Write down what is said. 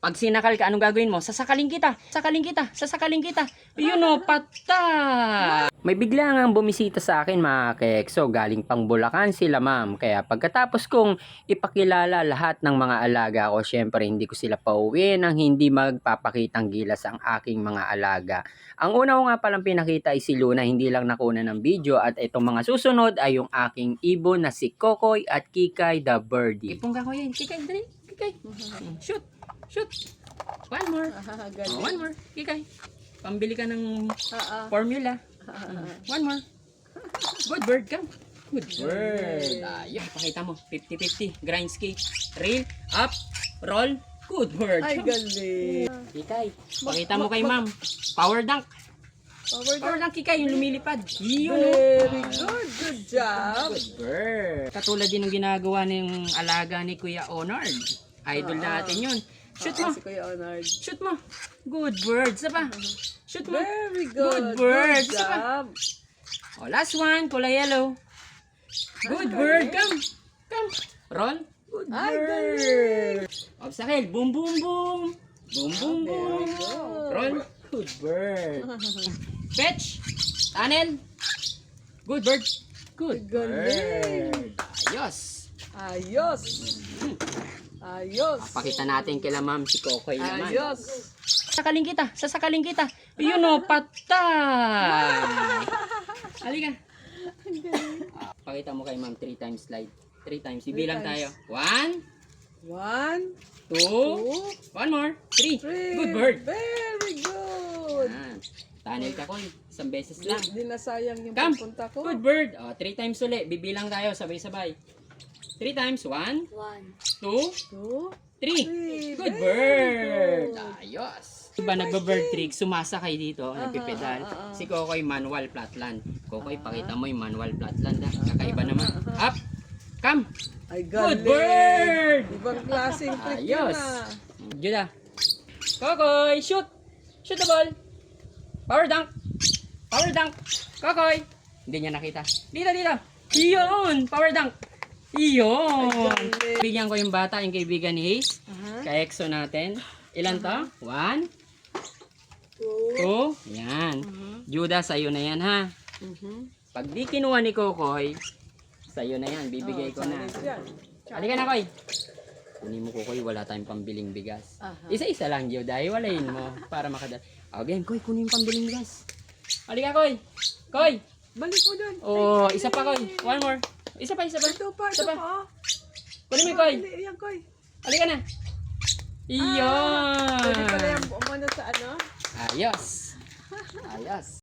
Pag sinakal ka, anong gagawin mo? Sasakalin kita. Sasakalin kita. Yun o, patay. May bigla nga bumisita sa akin mga kaekso. Galing pang Bulacan sila ma'am. Kaya pagkatapos kong ipakilala lahat ng mga alaga ko, syempre hindi ko sila pauwi nang hindi magpapakitang gilas ang aking mga alaga. Ang una ko nga palang pinakita ay si Luna, hindi lang nakuna ng video. At itong mga susunod ay yung aking ibon na si Kokoy at Kikay the Birdie. Ipong ka ko yan. Kikay, dali. Kikay. Shoot. One more. One more. Kikay. Pambili ka ng formula. One more. Good bird ka. Good bird. Ayun. Pakita mo. 50-50. Grind skate. Reel. Up. Roll. Good bird. Ay, galing. Kikay. Pakita mo kay ma'am. Power dunk. Power dunk, Kikay. Yung lumilipad. Yun. Very good. Good job. Good bird. Katulad din ng ginagawa ng alaga ni Kuya Onard. Idol natin yun. Shoot mo. Si Kuya Onard. Shoot mo. Good bird. Isa pa. Shoot mo. Very good. Good bird. Good Isa pa. job. Oh, last one. Kulay yellow. Good bird. Come. Roll. Good Ay, bird. galing. Obstacle. Boom, boom, boom. Boom, boom, boom. Very good. Roll. Good bird. Fetch. Tunnel. Good bird. Good Galing. bird. Ayos. Ayos. Ayos. Pakita natin kila ma'am si Kokoy naman. Ayos. Sasakalin kita. Yun o, patay. Halika. Pakita mo kay ma'am 3 times slide. 3 times. Ibilang tayo. 1, 1, 2, 2, 1 more, 3. 3. Good bird. Very good. Tunnel ka, Koy. Isang beses lang. Di nasayang yung Come. pupunta ko. Good bird. 3 times ulit. Bibilang tayo sabay-sabay. 3 times. 1, 2, 2, 3. Good Very bird. good. Ayos. Diba nagba-bird trick, sumasakay dito, nagpipedal. Si Kokoy manual flatland. Kokoy, pakita mo yung manual flatland. Kakaiba naman. Up. Come. Ay, Good galing. bird. Ibang klaseng trick yun Ayos. ah. Juda. Kokoy, shoot. Shoot the ball. Power dunk. Power dunk. Kokoy. Hindi niya nakita. Dito. Iyon. Power dunk. Iyon. Ay, galing. Bigyan ko yung bata, yung kaibigan ni Hayes. Aha. Ka-exo natin. Ilan to? 1, 2, 2. Yan. Juda, sa'yo na yan ha. Pag di kinuha ni Kokoy, sa'yo na yan. Bibigay ko na. Halika na, Koy. Kunin mo, Kokoy. Wala tayong pambiling bigas. Isa-isa lang, Juda. Iwalayin mo para makadal. Okay, Koy. Kunin yung pambiling bigas. Halika, Koy. Koy. Balik mo dun. Oh, isa pa, Koy. One more. Isa pa. Ito pa. Kunin mo, Koy. Ayan, Koy. Halika na. Iyon. Pwede pala yung umano sa ano? Ayos.